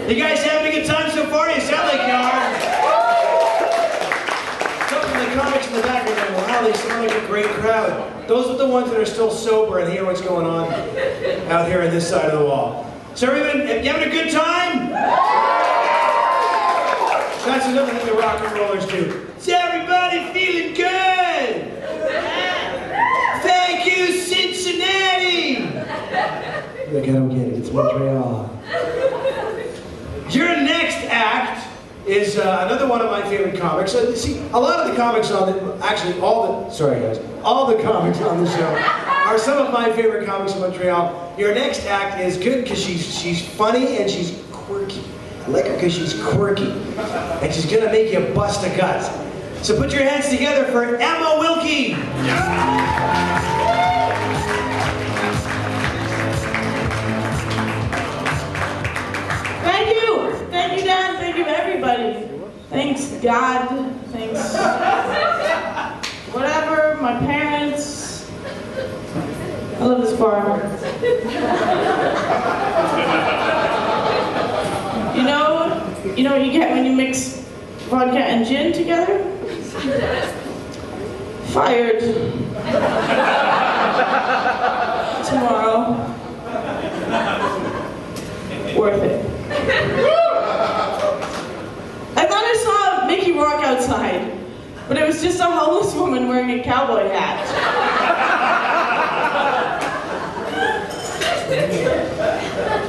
You guys having a good time so far? You sound like you are. Some of the comics in the back are going, wow, they sound like a great crowd. Those are the ones that are still sober and hear what's going on out here on this side of the wall. So everyone, you having a good time? That's another thing the rock and rollers do. Is everybody feeling good? Thank you, Cincinnati! Like, I don't get it, it's Montreal. Your next act is another one of my favorite comics. So, see, a lot of the comics on the, actually all the comics on the show are some of my favorite comics in Montreal. Your next act is good because she's funny and she's quirky. I like her because she's quirky. And she's gonna make you bust a gut. So put your hands together for Emma Wilkie. Thank you. Thank you, Dan. Thank you, everybody. Thanks, God. Thanks, whatever, my parents. I love this bar. You know what you get when you mix vodka and gin together? Fired. Tomorrow. Worth it. I thought I saw Mickey Rourke outside, but it was just a homeless woman wearing a cowboy hat.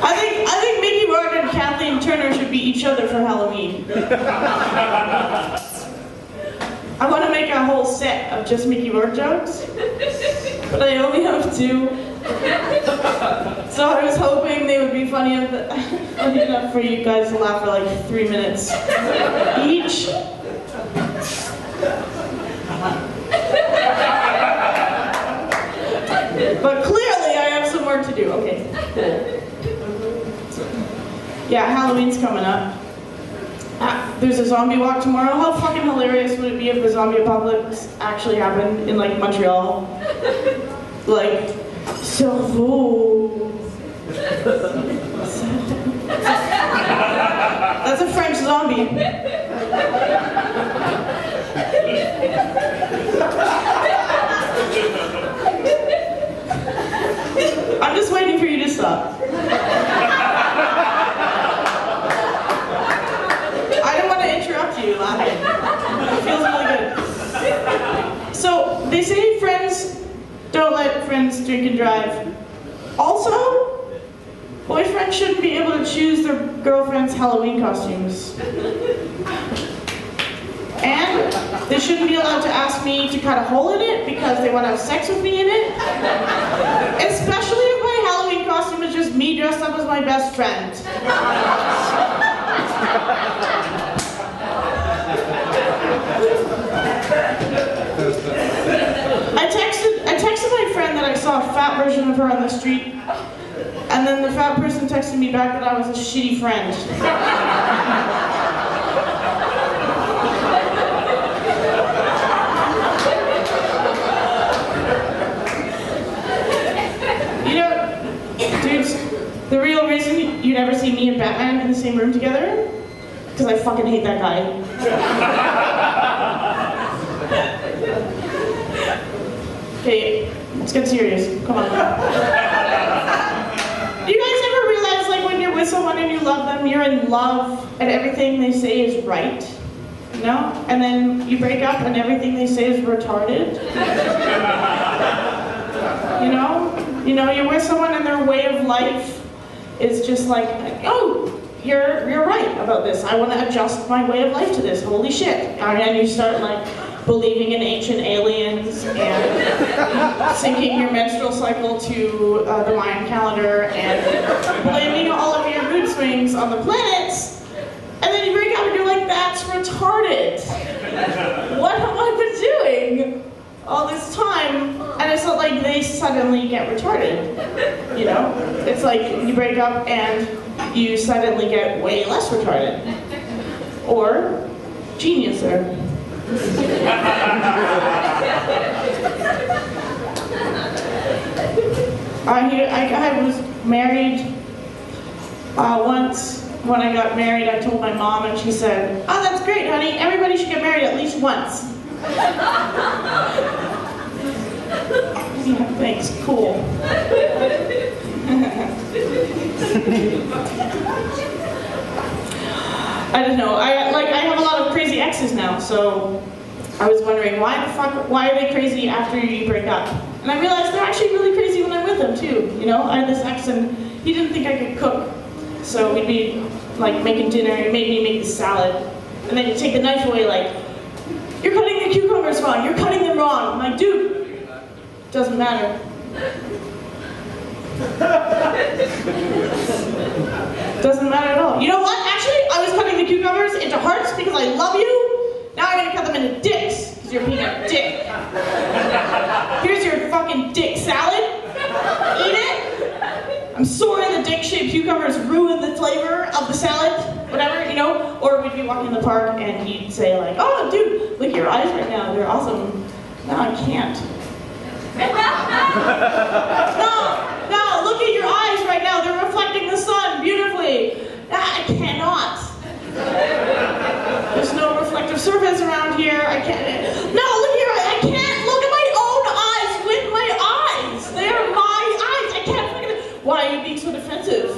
I think Mickey Rourke and Kathleen Turner should be each other for Halloween. I want to make a whole set of just Mickey Rourke jokes, but I only have 2. So I was hoping they would be funny enough for you guys to laugh for like 3 minutes each. But clearly I have some work to do. Okay, cool. Yeah, Halloween's coming up. There's a zombie walk tomorrow. How fucking hilarious would it be if the zombie apocalypse actually happened in like Montreal? Like, cerveau. That's a French zombie. I'm just waiting for you to stop. I don't want to interrupt you laughing. It feels really good. So, they say friends don't let friends drink and drive. Also, boyfriends shouldn't be able to choose their girlfriend's Halloween costumes. And they shouldn't be allowed to ask me to cut a hole in it because they want to have sex with me in it. Especially if my Halloween costume is just me dressed up as my best friend. I texted my friend that I saw a fat version of her on the street, and then the fat person texted me back that I was a shitty friend. Dudes, the real reason you never see me and Batman in the same room together? Because I fucking hate that guy. Okay, let's get serious. Come on. Do you guys ever realize, like, when you're with someone and you love them, you're in love and everything they say is right? You know? And then you break up and everything they say is retarded? You know? You know, you're with someone and their way of life is just like, oh, you're right about this. I want to adjust my way of life to this. Holy shit. And then you start like believing in ancient aliens and syncing your menstrual cycle to the Mayan calendar and blaming all of your mood swings on the planets. And then you break up and you're like, that's retarded. What have I been doing all this time? And it's not like they suddenly get retarded, you know? It's like you break up and you suddenly get way less retarded. Or geniuser. I was married once when I got married, I told my mom, and she said, "Oh, that's great, honey. Everybody should get married at least once." Yeah, thanks. Cool. I don't know. I have a lot of crazy exes now, so I was wondering why are they crazy after you break up? And I realized they're actually really crazy when I'm with them too. You know, I had this ex and he didn't think I could cook, so we'd be like making dinner. He made me make the salad, and then he'd take the knife away, like, "You're cutting the cucumbers wrong. You're cutting them wrong." I'm like, "Dude, doesn't matter." Doesn't matter at all. You know what? Actually, I was cutting the cucumbers into hearts because I love you. Now I'm gonna cut them into dicks because you're being a dick. Here's your fucking dick salad. Eat it. I'm sorry the dick-shaped cucumbers ruined the flavor of the salad. Whatever, you know. Or we'd be walking in the park and he'd say like, "Oh, dude, look at your eyes right now. They're awesome." No, I can't. No, look at your eyes right now. They're reflecting the sun beautifully. No, I cannot. There's no reflective surface around here. I can't. No, look at your eyes. I can't look at my own eyes with my eyes. They're my eyes. I can't look at it. Why are you being so defensive?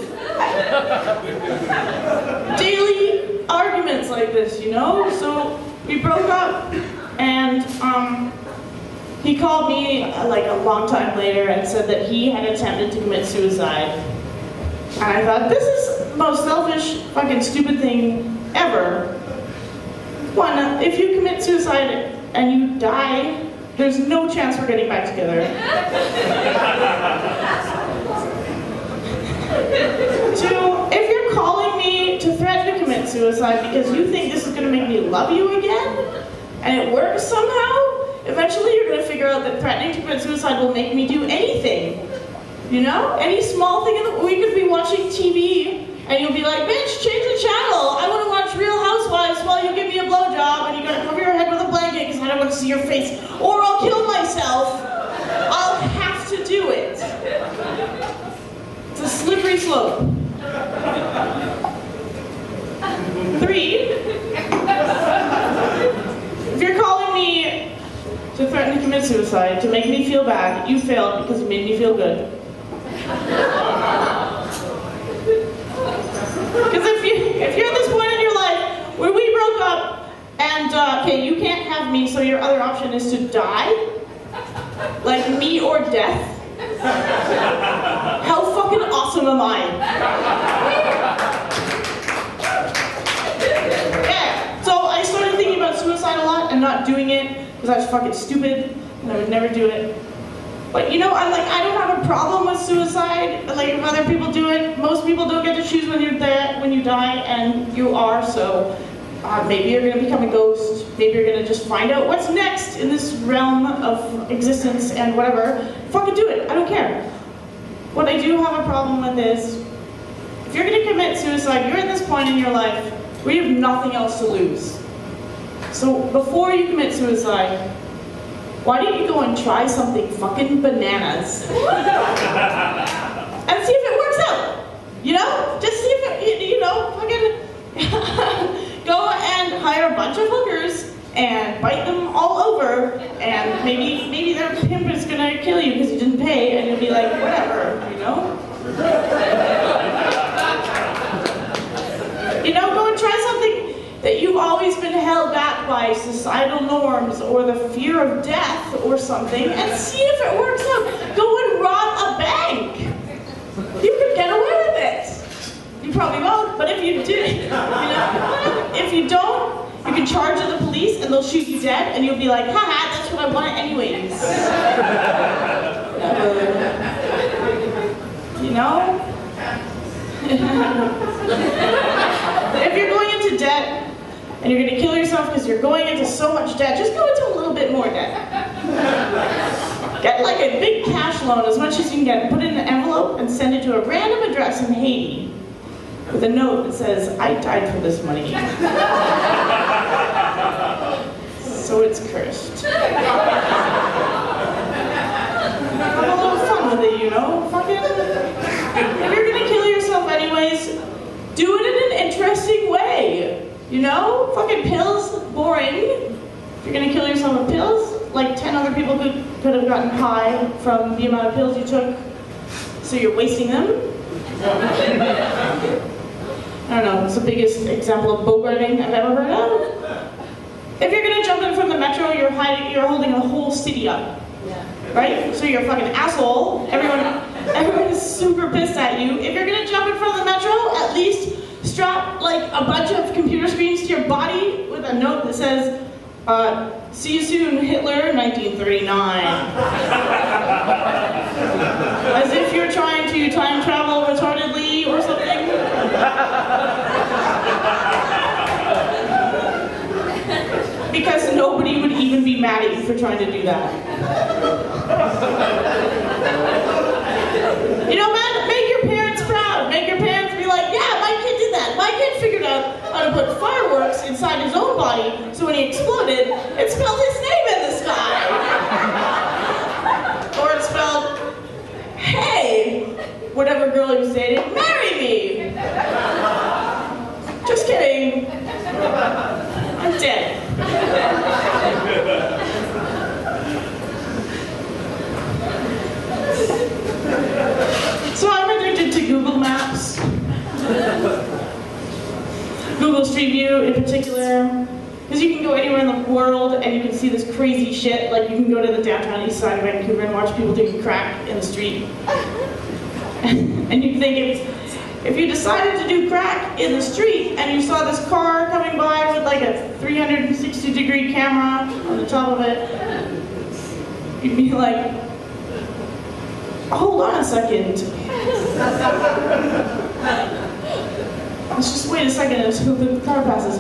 Daily arguments like this, you know? So we broke up, and he called me like a long time later and said that he had attempted to commit suicide. And I thought, this is the most selfish, fucking stupid thing ever. One, if you commit suicide and you die, there's no chance we're getting back together. Two, if you're calling me to threaten to commit suicide because you think this is going to make me love you again, and it works somehow, eventually you're going to figure out that threatening to commit suicide will make me do anything. You know? Any small thing we could be watching TV and you'll be like, "Bitch, change the channel. I want to watch Real Housewives while you give me a blowjob," and you got to cover your head with a blanket because I don't want to see your face. Or I'll kill myself. I'll have to do it. It's a slippery slope. 3, if you're calling me to threaten to commit suicide, to make me feel bad, you failed because you made me feel good. Because if you're at this point in your life where we broke up and, okay, you can't have me, so your other option is to die? Like me or death? How fucking awesome am I? Yeah, so I started thinking about suicide a lot and not doing it because I was fucking stupid and I would never do it. But you know, I don't have a problem with suicide. Like if other people do it, most people don't get to choose when you're there, when you die, and you are. So maybe you're gonna become a ghost. Maybe you're gonna just find out what's next in this realm of existence and whatever. Fucking do it. I don't care. What I do have a problem with is, if you're gonna commit suicide, you're at this point in your life where you have nothing else to lose. So before you commit suicide, why don't you go and try something fucking bananas? And see if it works out. You know? Just see if it, you know, fucking go and hire a bunch of hookers and bite them all over, and maybe their pimp is gonna kill you because you didn't pay, and you'll be like, whatever, you know? You know, go and try something that you've always been held back by societal norms or the fear of death or something, and see if it works out. Go and rob a bank. You could get away with it. You probably won't, but if you did, you know, if you don't, you can charge the police and they'll shoot you dead, and you'll be like, haha, that's what I wanted anyways. You know? If you're going into debt, and you're going to kill yourself because you're going into so much debt, just go into a little bit more debt. Get like a big cash loan, as much as you can get, put it in an envelope and send it to a random address in Haiti with a note that says, "I died for this money." So it's cursed. Have a little fun with it, you know? Fucking, if you're going to kill yourself anyways, do it in an interesting way. You know? Fucking pills, boring. If you're gonna kill yourself with pills, like 10 other people could have gotten high from the amount of pills you took, so you're wasting them. I don't know, it's the biggest example of boat driving I've ever heard of. If you're gonna jump in from the metro, you're holding a whole city up. Right? So you're a fucking asshole. Everyone is super pissed at you. If you're gonna jump in from the metro, at least strap like a bunch of computer screens to your body with a note that says, see you soon, Hitler, 1939. As if you're trying to time travel retardedly or something. Because nobody would even be mad at you for trying to do that. You know, man, make your parents proud. Make your parents be like, yeah, my kid did that. My kid figured out how to put fireworks inside his own body, so when he exploded, it spelled his name in the sky. Or it spelled, hey, whatever girl he was dating, marry me. Just kidding. I'm dead. So I'm addicted to Google Maps. Google Street View in particular. Because you can go anywhere in the world and you can see this crazy shit. Like you can go to the downtown east side of Vancouver and watch people doing crack in the street. And you think if you decided to do crack in the street and you saw this car coming by with like a 360-degree camera on the top of it, you'd be like, hold on a second. Let's just wait a second until the car passes.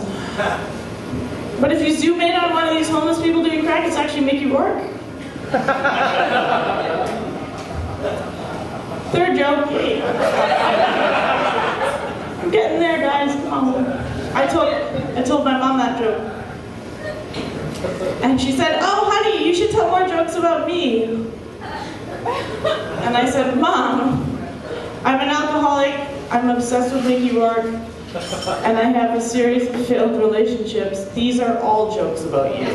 But if you zoom in on one of these homeless people doing crack, it's actually Mickey Rourke. Third joke. I'm getting there, guys. I told my mom that joke. And she said, oh, honey, you should tell more jokes about me. And I said, Mom, I'm an alcoholic, I'm obsessed with Mickey Rourke, and I have a series of failed relationships. These are all jokes about you.